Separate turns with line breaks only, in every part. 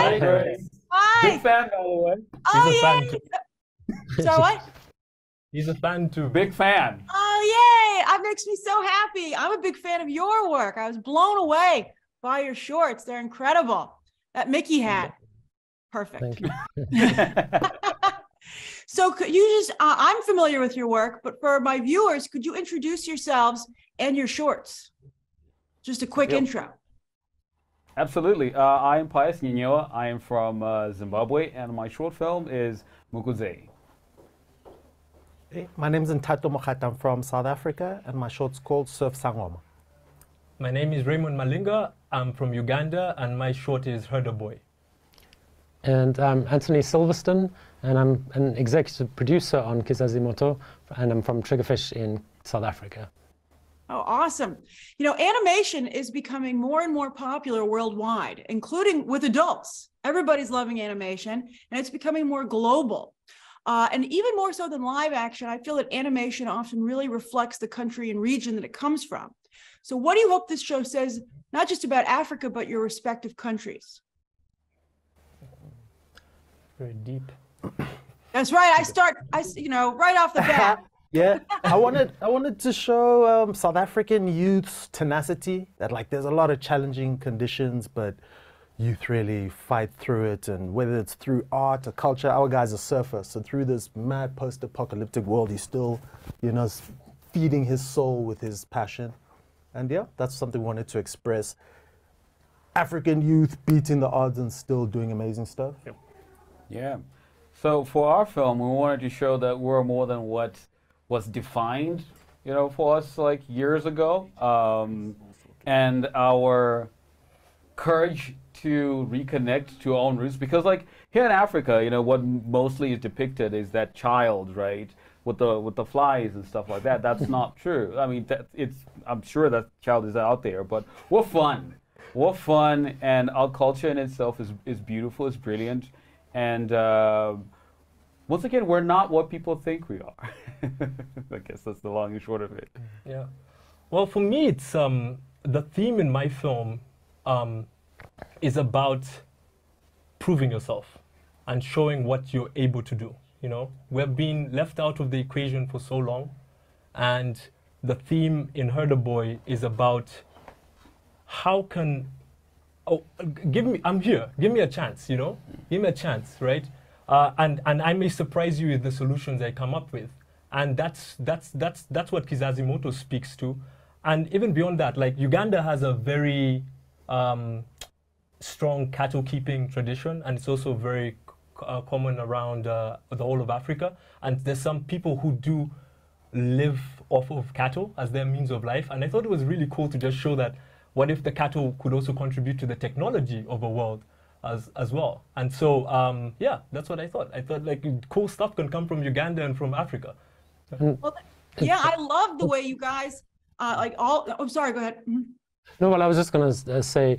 Hi,
Grace.
Big
Hi.
fan, by the way.
He's a
Oh,
fan
yay.
too.
So what?
He's a fan too.
Big fan.
Oh, yay. That makes me so happy. I'm a big fan of your work. I was blown away by your shorts. They're incredible. That Mickey hat. Perfect.
Thank you.
So could you just, I'm familiar with your work, but for my viewers, could you introduce yourselves and your shorts? Just a quick
Yep.
intro.
Absolutely. I am Pius Ninyoa. I am from Zimbabwe, and my short film is Mukuze.
Hey, my name is Ntato Mokhat. I'm from South Africa, and my short's called Surf Sangoma.
My name is Raymond Malinga. I'm from Uganda, and my short is Herder Boy.
And I'm Anthony Silverstone, and I'm an executive producer on Kizazi Moto, and I'm from Triggerfish in South Africa.
Oh, awesome. You know, animation is becoming more and more popular worldwide, including with adults. Everybody's loving animation, and it's becoming more global. And even more so than live action, I feel that animation often really reflects the country and region that it comes from. So what do you hope this show says, not just about Africa, but your respective countries?
Very deep.
That's right. You know, right off the bat.
Yeah, I wanted to show South African youth's tenacity, that like there's a lot of challenging conditions, but youth really fight through it. And whether it's through art or culture, our guy's a surfer. So through this mad post-apocalyptic world, he's still, you know, feeding his soul with his passion. And yeah, that's something we wanted to express. African youth beating the odds and still doing amazing stuff.
Yep.
Yeah. So for our film, we wanted to show that we're more than what was defined, you know, for us like years ago, and our courage to reconnect to our own roots. Because like here in Africa, you know, what mostly is depicted is that child, right, with the flies and stuff like that. That's not true. I mean, I'm sure that child is out there, but we're fun. We're fun, and our culture in itself is beautiful, it's brilliant, and once again, we're not what people think we are. I guess that's the long and short of it.
Yeah. Well, for me, it's the theme in my film is about proving yourself and showing what you're able to do. You know, we've been left out of the equation for so long, and the theme in Herder Boy is about how can, I'm here, give me a chance, you know, give me a chance, right? And I may surprise you with the solutions I come up with. And that's what Kizazi Moto speaks to. And even beyond that, like Uganda has a very strong cattle keeping tradition, and it's also very common around the whole of Africa. And there's some people who do live off of cattle as their means of life. And I thought it was really cool to just show that what if the cattle could also contribute to the technology of a world as well. And so, yeah, that's what I thought. I thought like cool stuff can come from Uganda and from Africa.
Well, yeah, I love the way you guys I'm sorry, go ahead. Mm-hmm.
No, well, I was just going to say,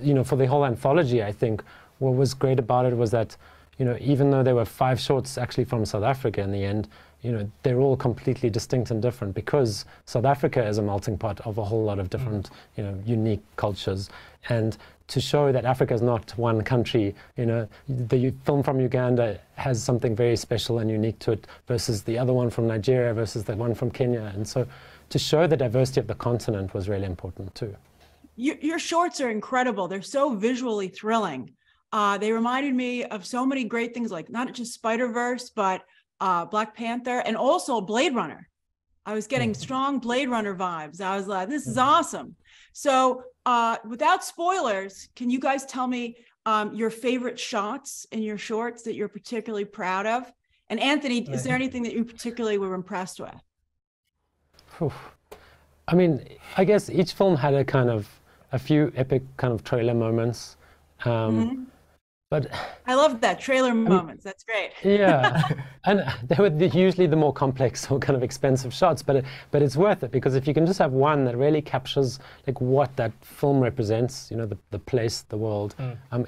you know, for the whole anthology, I think what was great about it was that, you know, even though there were 5 shorts actually from South Africa in the end, you know, they're all completely distinct and different because South Africa is a melting pot of a whole lot of different, you know, unique cultures. And to show that Africa is not one country, you know, the film from Uganda has something very special and unique to it versus the other one from Nigeria versus the one from Kenya. And so to show the diversity of the continent was really important too.
Your shorts are incredible. They're so visually thrilling. They reminded me of so many great things, like not just Spider-Verse, but Black Panther, and also Blade Runner. I was getting strong Blade Runner vibes. I was like, this is awesome. So without spoilers, can you guys tell me your favorite shots in your shorts that you're particularly proud of? And Anthony, is there anything that you particularly were impressed with?
I mean, I guess each film had a few epic kind of trailer moments. But
I love that trailer moments. That's great.
Yeah, and they were usually the more complex or kind of expensive shots, but it's worth it because if you can just have one that really captures like what that film represents, you know, the place, the world,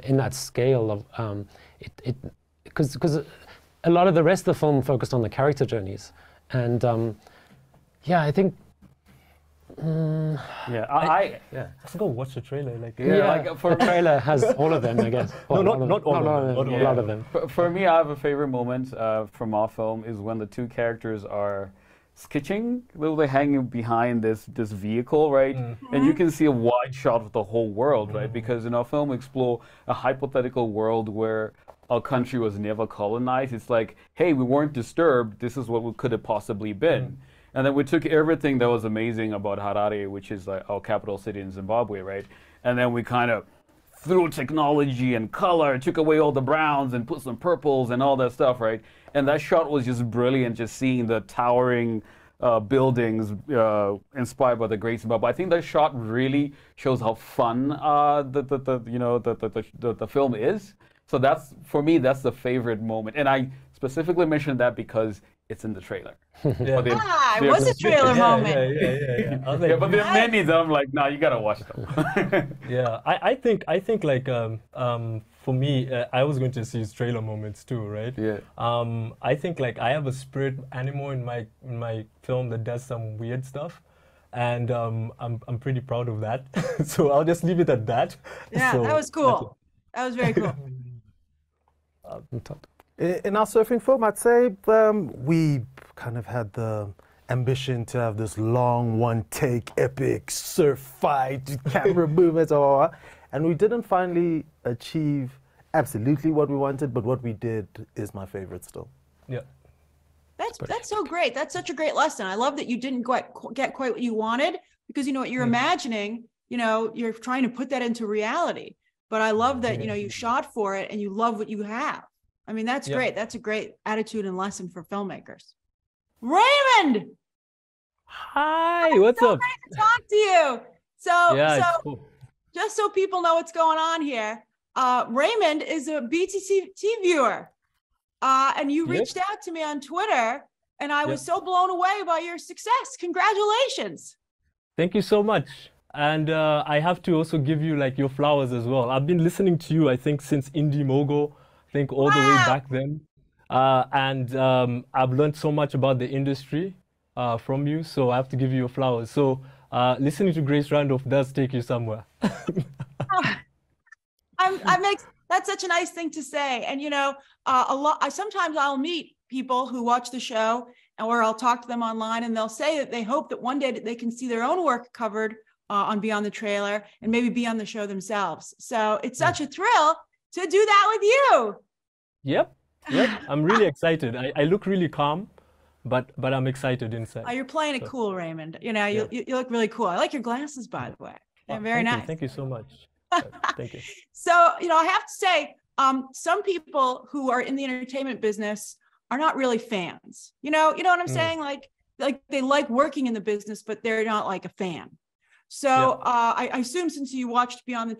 in that scale of because a lot of the rest of the film focused on the character journeys, and yeah, I think
Yeah,
Yeah.
Let's go watch the trailer. Like,
Yeah, like
the trailer has all of them, I guess.
No,
Well,
not all of them. Not
a lot of them.
For me, I have a favorite moment from our film is when the two characters are sketching. They're hanging behind this vehicle, right? And you can see a wide shot of the whole world, right? Because in our film, we explore a hypothetical world where our country was never colonized. It's like, hey, we weren't disturbed. This is what we could have possibly been. And then we took everything that was amazing about Harare, which is like our capital city in Zimbabwe, right? And then we kind of through technology and color, took away all the browns and put some purples and all that stuff, right? And that shot was just brilliant, just seeing the towering buildings inspired by the Great Zimbabwe. I think that shot really shows how fun the film is. So that's, for me, that's the favorite moment. And I specifically mentioned that because it's in the trailer.
Yeah.
It was a trailer moment.
Yeah. I was like,
Yeah, but there are many that I'm like, nah, you gotta watch them.
yeah, I think like for me, I was going to see his trailer moments too, right?
Yeah.
I think like I have a spirit animal in my film that does some weird stuff, and I'm pretty proud of that. So I'll just leave it at that.
Yeah,
So
that was cool. That was very cool.
In our surfing film, I'd say we kind of had the ambition to have this long one-take epic surf fight, camera movements, and we didn't finally achieve absolutely what we wanted, but what we did is my favorite still.
Yeah.
That's so great. That's such a great lesson. I love that you didn't get quite what you wanted, because you know what you're imagining, you're trying to put that into reality. But I love that, you shot for it and you love what you have. I mean, that's great. That's a great attitude and lesson for filmmakers. Raymond!
Hi, what's up?
Great to talk to you. So
It's cool.
just so people know what's going on here, Raymond is a BTT viewer. And you reached out to me on Twitter, and I was so blown away by your success. Congratulations.
Thank you so much. And I have to also give you like your flowers as well. I've been listening to you, I think, since Indie Mogul, I think all the way back then. And I've learned so much about the industry from you, so I have to give you your flowers. So listening to Grace Randolph does take you somewhere.
That's such a nice thing to say. And sometimes I'll meet people who watch the show, or I'll talk to them online, and they'll say that they hope that one day that they can see their own work covered on Beyond the Trailer and maybe be on the show themselves. So it's such a thrill to do that with you.
Yep. I'm really excited. I look really calm, but I'm excited inside.
Oh, you're playing it cool, Raymond. You look really cool. I like your glasses, by the way. They're very nice.
Thank you so much. Thank you.
So, I have to say, some people who are in the entertainment business are not really fans. You know what I'm saying? Like they like working in the business, but they're not like a fan. So I assume since you watched Beyond the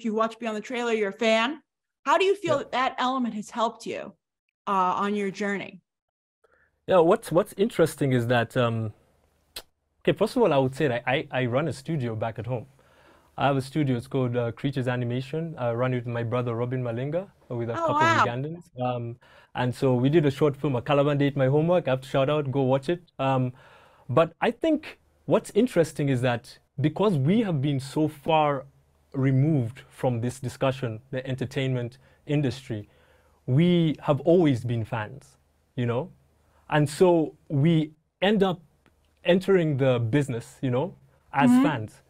Trailer, you're a fan. How do you feel that element has helped you on your journey?
Yeah, what's interesting is that, first of all, I would say that I run a studio back at home. I have a studio, it's called Creatures Animation. I run it with my brother, Robin Malinga, with a couple of Ugandans. And so we did a short film, A Calaban Date My Homework. I have to shout out, go watch it. But I think what's interesting is that because we have been so far removed from this discussion, the entertainment industry, we have always been fans, And so we end up entering the business, as fans,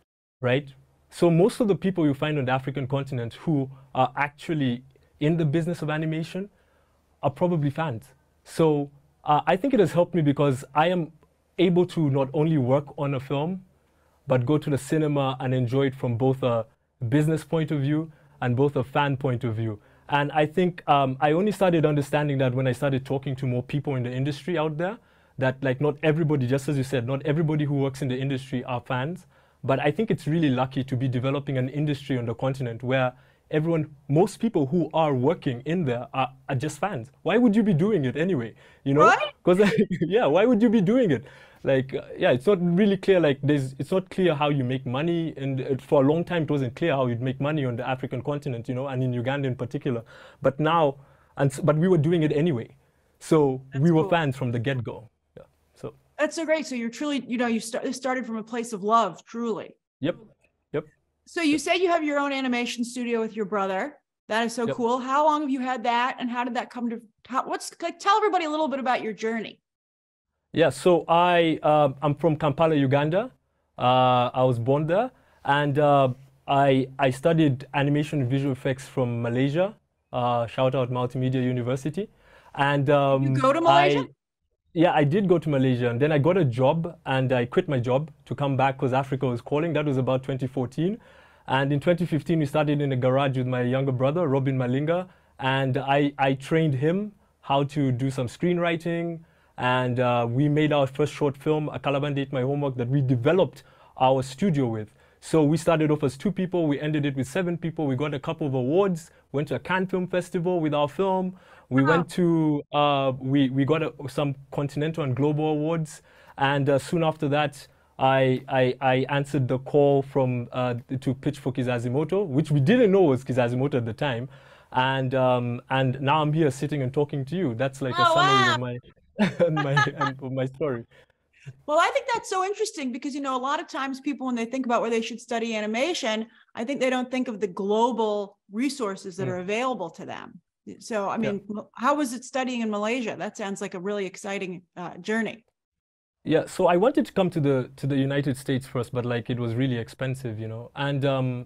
right? So most of the people you find on the African continent who are actually in the business of animation are probably fans. So I think it has helped me because I am able to not only work on a film, but go to the cinema and enjoy it from both a business point of view and both a fan point of view. And I think I only started understanding that when I started talking to more people in the industry out there, that like not everybody, just as you said, not everybody who works in the industry are fans. But I think it's really lucky to be developing an industry on the continent where most people who are working in there are just fans. Why would you be doing it anyway?
Right?
Because why would you be doing it? Like, it's not really clear. Like, it's not clear how you make money, and for a long time it wasn't clear how you'd make money on the African continent, and in Uganda in particular. But but we were doing it anyway, so we were fans from the get-go. Yeah. So
That's so great. So you're truly, you started from a place of love, truly.
Yep.
So you say you have your own animation studio with your brother. That is so
Yep.
cool. How long have you had that, and how did that come to? Tell everybody a little bit about your journey.
Yeah, so I'm from Kampala, Uganda. I was born there, and I studied animation and visual effects from Malaysia. Shout out Multimedia University. And
You go to Malaysia?
Yeah, I did go to Malaysia, and then I got a job, and I quit my job to come back because Africa was calling. That was about 2014. And in 2015, we started in a garage with my younger brother, Robin Malinga, and I trained him how to do some screenwriting, and we made our first short film, A Calaban Ate My Homework, that we developed our studio with. So we started off as 2 people, we ended it with 7 people, we got a couple of awards, went to a Cannes Film Festival with our film, we went to, we got some continental and global awards, and soon after that, I answered the call from to pitch for Kizazimoto, which we didn't know was Kizazimoto at the time, and now I'm here sitting and talking to you. That's like a summary of my of my story.
Well, I think that's so interesting because, a lot of times people, when they think about where they should study animation, I think they don't think of the global resources that are available to them. So, I mean, how was it studying in Malaysia? That sounds like a really exciting journey.
Yeah, so I wanted to come to the United States first, but like it was really expensive, And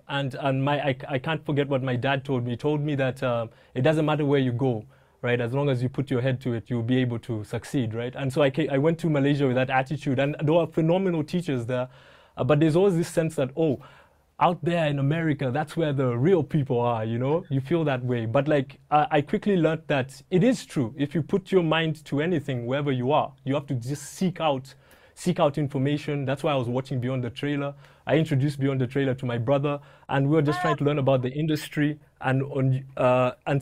I can't forget what my dad told me. He told me that it doesn't matter where you go, right? As long as you put your head to it, you'll be able to succeed, right? And so I went to Malaysia with that attitude, and there are phenomenal teachers there, but there's always this sense that, out there in America, that's where the real people are, You feel that way. But like, I quickly learned that it is true. If you put your mind to anything, wherever you are, you have to just seek out information. That's why I was watching Beyond the Trailer. I introduced Beyond the Trailer to my brother, and we were just trying to learn about the industry. And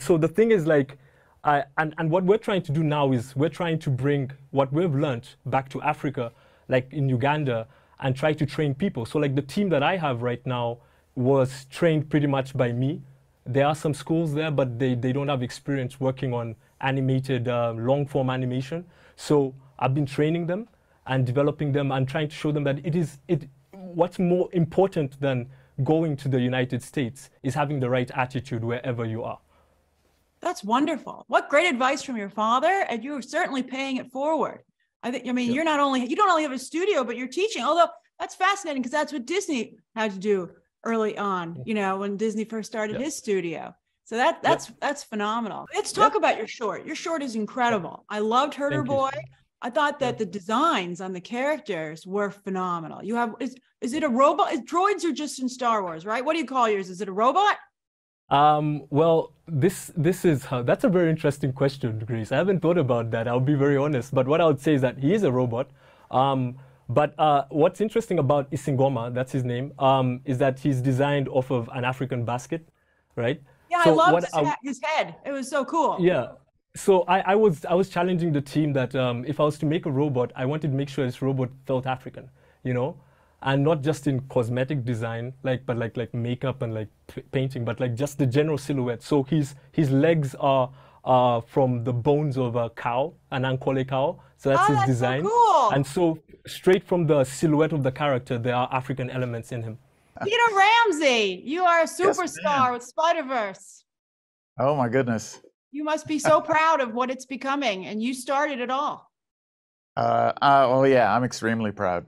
so the thing is like, and what we're trying to do now is we're trying to bring what we've learned back to Africa, like in Uganda, and try to train people. So like the team that I have right now was trained pretty much by me. There are some schools there, but they don't have experience working on animated long form animation. So I've been training them and developing them and trying to show them that what's more important than going to the United States is having the right attitude wherever you are.
That's wonderful. What great advice from your father, and you're certainly paying it forward. You don't only have a studio, but you're teaching. Although that's fascinating because that's what Disney had to do early on, when Disney first started his studio. So that's phenomenal. Let's talk about your short. Your short is incredible. I loved Herder Boy. I thought that the designs on the characters were phenomenal. You have, is it a robot? Droids are just in Star Wars, right? What do you call yours? Is it a robot?
Well, that's a very interesting question, Grace. I haven't thought about that. I'll be very honest. But what I would say is that he is a robot. But what's interesting about Isingoma, that's his name, is that he's designed off of an African basket, right?
Yeah,
so
I loved his head. It was so cool.
Yeah. So I was challenging the team that if I was to make a robot, I wanted to make sure this robot felt African, and not just in cosmetic design, but like makeup and like painting, but like just the general silhouette. So his legs are from the bones of a cow, an Ankole cow. So that's his design.
So cool.
And so straight from the silhouette of the character, there are African elements in him.
Peter Ramsey, you are a superstar with Spider-Verse.
Oh my goodness.
You must be so proud of what it's becoming, and you started it all.
Well, yeah, I'm extremely proud.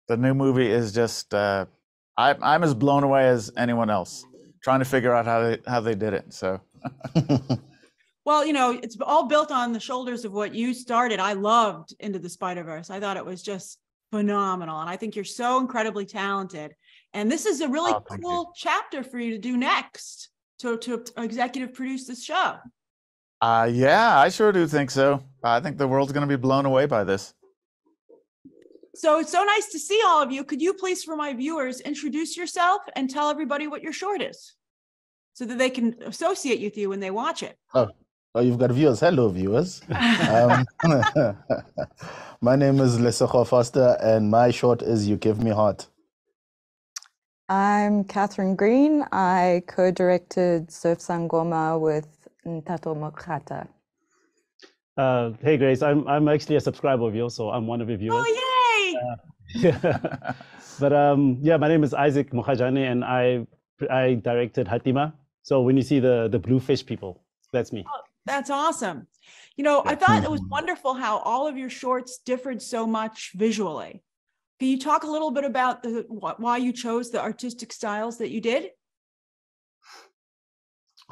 The new movie is just, I'm as blown away as anyone else, trying to figure out how they did it. So,
well, it's all built on the shoulders of what you started. I loved Into the Spider-Verse. I thought it was just phenomenal, and I think you're so incredibly talented. And this is a really cool chapter for you to do next, to executive produce this show.
Yeah, I sure do think so. I think the world's going to be blown away by this.
So it's so nice to see all of you. Could you please, for my viewers, introduce yourself and tell everybody what your short is so that they can associate with you when they watch it?
Oh, you've got viewers. Hello, viewers. My name is Lesotho Foster, and my short is You Give Me Heart.
I'm Catherine Green. I co-directed Surf Sangoma with Ntato Mokhata.
Hey Grace, I'm actually a subscriber of yours, so I'm one of your viewers.
Oh, yay!
But yeah, my name is Isaac Mukhajani, and I directed Hatima. So when you see the blue fish people, that's me.
Oh, that's awesome. You know, I thought it was wonderful how all of your shorts differed so much visually. Can you talk a little bit about why you chose the artistic styles that you did?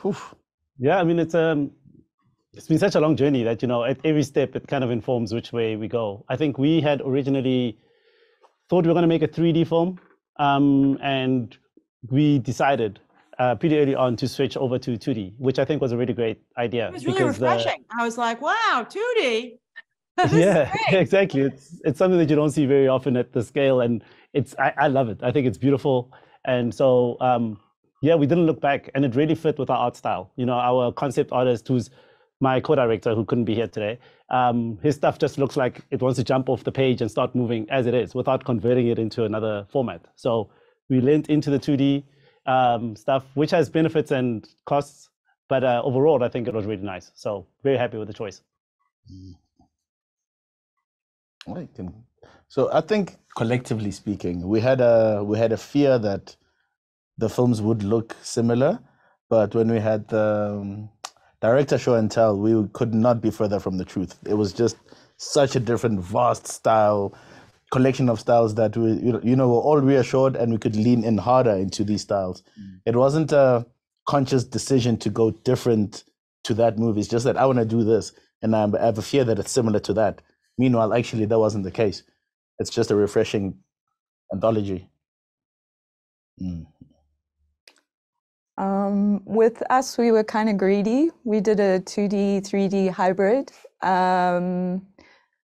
Oof. Yeah, I mean, it's been such a long journey that, you know, at every step it kind of informs which way we go. I think we had originally thought we were going to make a 3D film, and we decided pretty early on to switch over to 2D, which I think was a really great idea.
It was really refreshing. I was like, wow, 2D.
Yeah, exactly. It's something that you don't see very often at the scale, and I love it. I think it's beautiful, and so yeah, we didn't look back, and it really fit with our art style. You know, our concept artist, who's my co-director, who couldn't be here today, his stuff just looks like it wants to jump off the page and start moving as it is without converting it into another format. So we leaned into the 2D stuff, which has benefits and costs, but overall, I think it was really nice. So very happy with the choice.
So I think collectively speaking, we had a fear that the films would look similar, but when we had the director show and tell, we could not be further from the truth. It was just such a different, vast style, collection of styles that we, you know, were all reassured, and we could lean in harder into these styles. It wasn't a conscious decision to go different to that movie. It's just that I want to do this, and I have a fear that it's similar to that. Meanwhile, actually, that wasn't the case. It's just a refreshing anthology.
With us, we were kind of greedy. We did a 2D, 3D hybrid.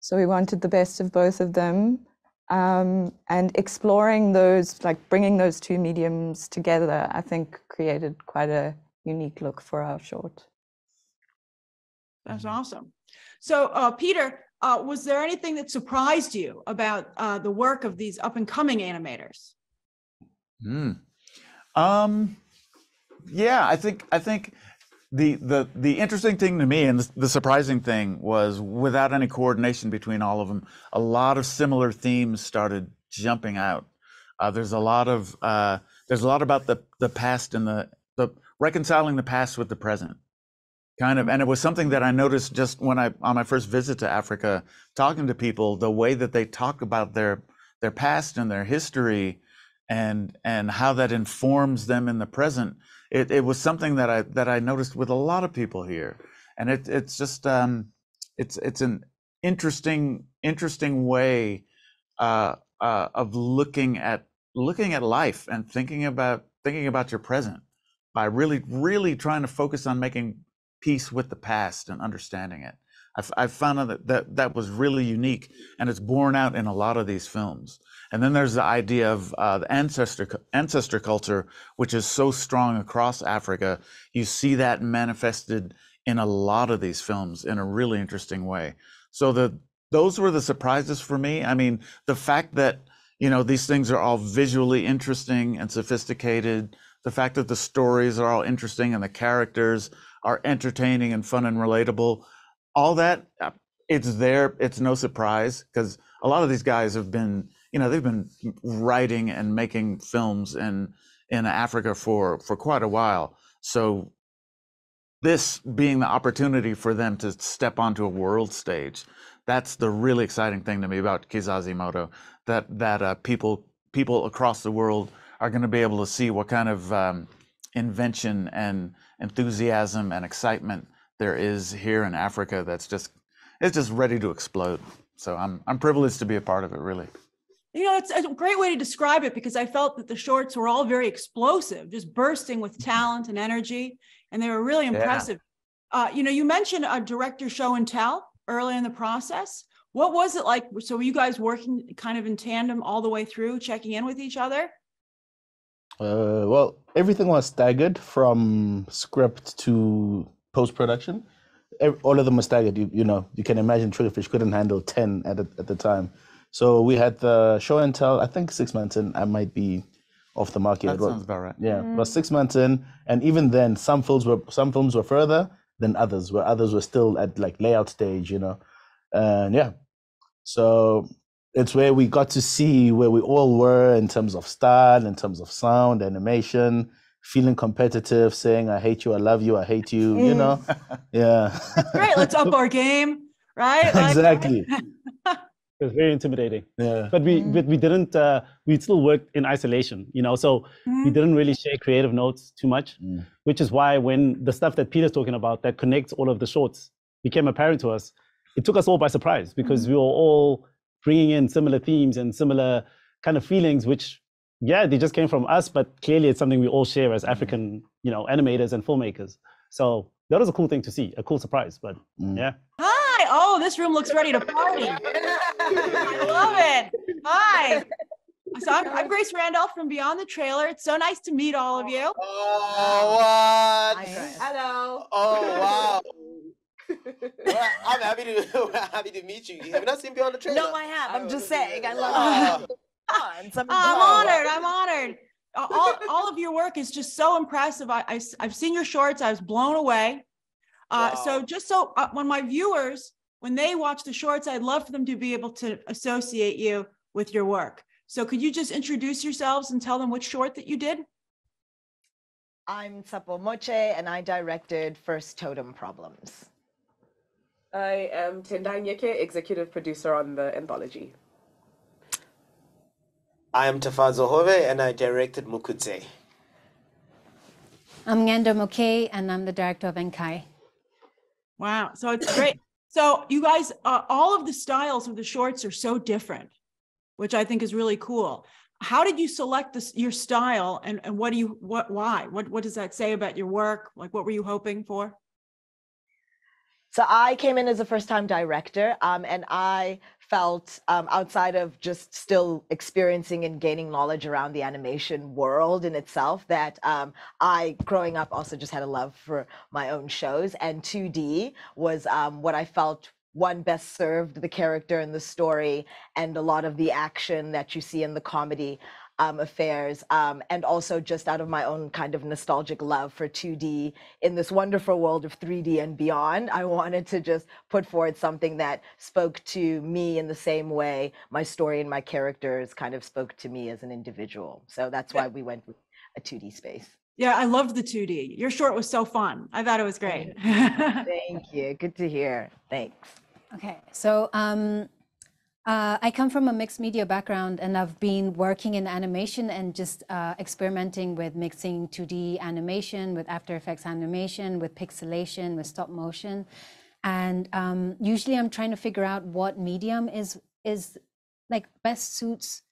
So we wanted the best of both of them. And exploring those, like bringing those two mediums together, I think created quite a unique look for our short.
That's awesome. So, Peter, was there anything that surprised you about the work of these up-and-coming animators?
Yeah, I think the interesting thing to me, and the surprising thing, was without any coordination between all of them, a lot of similar themes started jumping out. There's a lot about the past and the reconciling the past with the present, kind of. And it was something that I noticed just when on my first visit to Africa, talking to people, the way that they talk about their past and their history, and how that informs them in the present. It was something that I noticed with a lot of people here, and it's just it's an interesting way of looking at life and thinking about your present by really trying to focus on making peace with the past and understanding it. I found that was really unique, and it's borne out in a lot of these films. And then there's the idea of the ancestor culture, which is so strong across Africa. You see that manifested in a lot of these films in a really interesting way. So those were the surprises for me. I mean, the fact that, you know, these things are all visually interesting and sophisticated, the fact that the stories are all interesting and the characters are entertaining and fun and relatable, all that, it's there. It's no surprise, because a lot of these guys have been, you know, they've been writing and making films in Africa for quite a while. So this being the opportunity for them to step onto a world stage, that's the really exciting thing to me about Kizazi Moto, that people across the world are going to be able to see what kind of invention and enthusiasm and excitement there is here in Africa that's just ready to explode. So I'm privileged to be a part of it, really.
You know, it's a great way to describe it, because I felt that the shorts were all very explosive, just bursting with talent and energy, and they were really impressive. Yeah. You know, you mentioned a director show and tell early in the process. What was it like? So were you guys working kind of in tandem all the way through, checking in with each other?
Well, everything was staggered from script to post-production. All of them were staggered. You know, you can imagine Triggerfish couldn't handle 10 at the time. So we had the show and tell, I think 6 months in. I might be off the market.
That sounds about right.
Yeah, it was 6 months in, and even then, some films were further, than others, where others were still at like layout stage, you know. And yeah, so it's where we got to see where we all were in terms of style, in terms of sound, animation, feeling competitive, saying I hate you, I love you, I hate you, you know. Yeah.
Great, let's up our game, right? Like-
Exactly.
It was very intimidating.
Yeah.
But we didn't. We still worked in isolation, you know. So we didn't really share creative notes too much, which is why when the stuff that Peter's talking about that connects all of the shorts became apparent to us, it took us all by surprise because we were all bringing in similar themes and similar kind of feelings, which yeah, they just came from us, but clearly it's something we all share as African, you know, animators and filmmakers. So that was a cool thing to see, a cool surprise. But yeah.
Hi. Oh, this room looks ready to party. I love it. Hi. So I'm Grace Randolph from Beyond the Trailer. It's so nice to meet all of you.
Oh, what?
Hello.
Oh, wow. Well, I'm happy to meet you. Have you not seen Beyond the Trailer?
No, I have. I'm just saying. I love it.
I'm honored. I'm honored. All of your work is just so impressive. I've seen your shorts. I was blown away. So just so when my viewers, when they watch the shorts, I'd love for them to be able to associate you with your work. So could you just introduce yourselves and tell them which short that you did?
I'm Tsapo Moche, and I directed First Totem Problems.
I am Tendai Nyeke, executive producer on the anthology.
I am Tafazo Hove, and I directed Mukudze.
I'm Ngando Moke, and I'm the director of Enkai.
Wow, so it's great. So you guys, all of the styles of the shorts are so different, which I think is really cool. How did you select your style, and why? What does that say about your work? Like, what were you hoping for?
So I came in as a first-time director, and I felt outside of just still experiencing and gaining knowledge around the animation world in itself, that I, growing up, also just had a love for my own shows, and 2D was what I felt best served the character and the story and a lot of the action that you see in the comedy affairs, and also just out of my own kind of nostalgic love for 2D in this wonderful world of 3D and beyond. I wanted to just put forward something that spoke to me in the same way my story and my characters kind of spoke to me as an individual. So that's why we went with a 2D space.
Yeah, I loved the 2D. Your short was so fun. I thought it was great.
Thank you. Good to hear. Thanks.
Okay, so I come from a mixed media background, and I've been working in animation and just experimenting with mixing 2D animation with After Effects animation, with pixelation, with stop motion. And usually I'm trying to figure out what medium is like best suits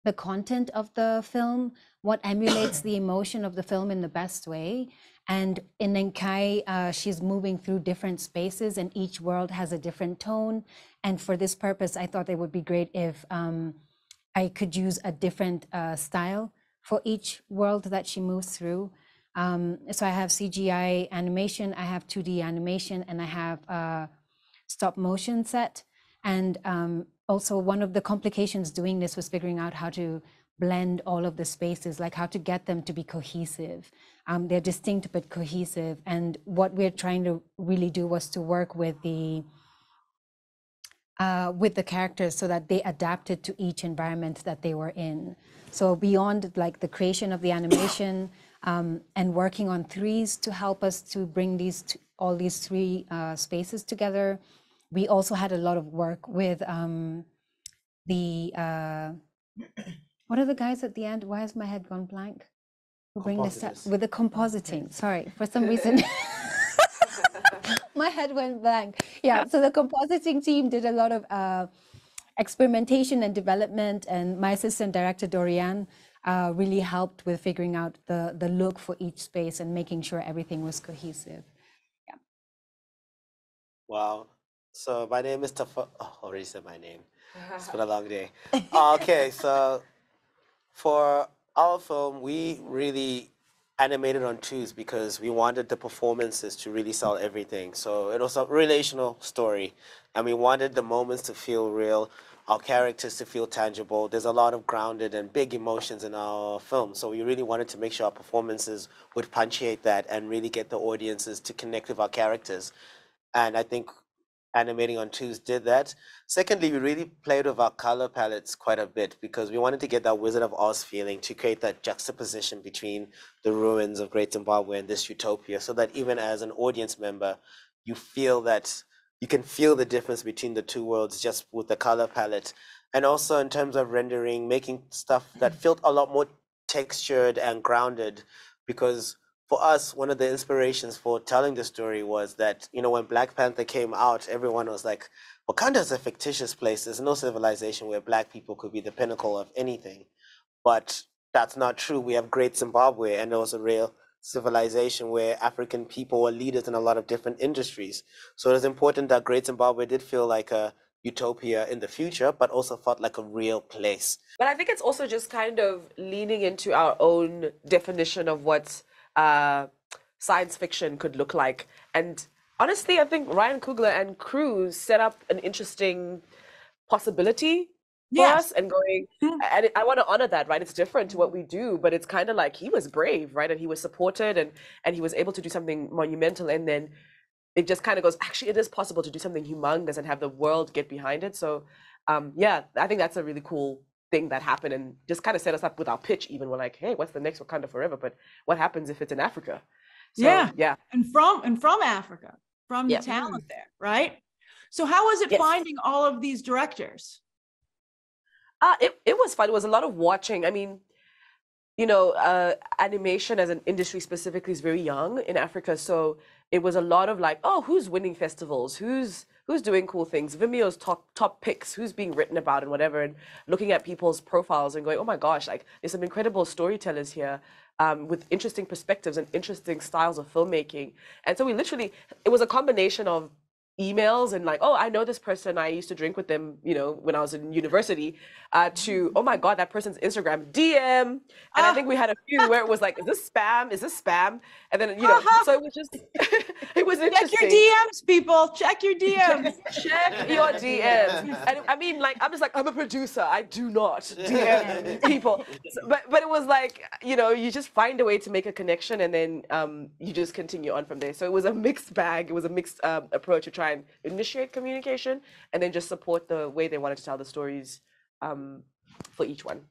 the content of the film, what emulates the emotion of the film in the best way. And in Enkai, she's moving through different spaces, and each world has a different tone. And for this purpose, I thought it would be great if I could use a different style for each world that she moves through. So I have CGI animation, I have 2D animation, and I have a stop motion set. And also one of the complications doing this was figuring out how to blend all of the spaces, like how to get them to be cohesive. They're distinct but cohesive. And what we're trying to really do was to work with the characters so that they adapted to each environment that they were in. So beyond like the creation of the animation and working on threes to help us to bring all these three spaces together, we also had a lot of work with what are the guys at the end? Why has my head gone blank? Bring this up with the compositing. Sorry, for some reason my head went blank. Yeah, so the compositing team did a lot of experimentation and development, and my assistant director Dorian really helped with figuring out the look for each space and making sure everything was cohesive. Yeah.
Wow. So my name is Tafa. Oh, already said my name. It's been a long day. Okay, so for our film, we really animated on twos because we wanted the performances to really sell everything. So it was a relational story, and we wanted the moments to feel real. our characters to feel tangible. There's a lot of grounded and big emotions in our film. So we really wanted to make sure our performances would punctuate that and really get the audiences to connect with our characters. And I think animating on twos did that. Secondly, we really played with our color palettes quite a bit because we wanted to get that Wizard of Oz feeling, to create that juxtaposition between the ruins of Great Zimbabwe and this utopia, so that even as an audience member, you feel that you can feel the difference between the two worlds just with the color palette. And also in terms of rendering, making stuff that felt a lot more textured and grounded, because for us, one of the inspirations for telling the story was that, you know, when Black Panther came out, everyone was like, Wakanda is a fictitious place. There's no civilization where Black people could be the pinnacle of anything. But that's not true. We have Great Zimbabwe, and there was a real civilization where African people were leaders in a lot of different industries. So it was important that Great Zimbabwe did feel like a utopia in the future, but also felt like a real place.
But I think it's also just kind of leaning into our own definition of what science fiction could look like. And honestly, I think Ryan Coogler and crew set up an interesting possibility for us, and going, and I want to honor that, right? It's different to what we do, but it's kind of like he was brave, right? And he was supported, and he was able to do something monumental, and then it just kind of goes, actually, it is possible to do something humongous and have the world get behind it. So yeah, I think that's a really cool thing that happened, and just kind of set us up with our pitch. Even we're like, hey, what's the next Wakanda Forever? But what happens if it's in Africa? So, yeah,
and from Africa, from the talent there, right? So how was it finding all of these directors?
It was fun. It was a lot of watching. I mean, you know, animation as an industry specifically is very young in Africa, so it was a lot of like, oh, who's winning festivals? Who's doing cool things? Vimeo's top picks, who's being written about and whatever, and looking at people's profiles and going, oh my gosh, like there's some incredible storytellers here with interesting perspectives and interesting styles of filmmaking. And so it was a combination of emails and like, oh, I know this person, I used to drink with them, you know, when I was in university, to, oh my God, that person's Instagram DM. And I think we had a few where it was like, is this spam? Is this spam? And then, you know, so it was just, it was interesting.
Check your DMs, people. Check your DMs.
Check your DMs. And I mean, like, I'm just like, I'm a producer. I do not DM people. So, but it was like, you know, you just find a way to make a connection, and then you just continue on from there. So it was a mixed bag. It was a mixed approach to try and initiate communication and then just support the way they wanted to tell the stories for each one.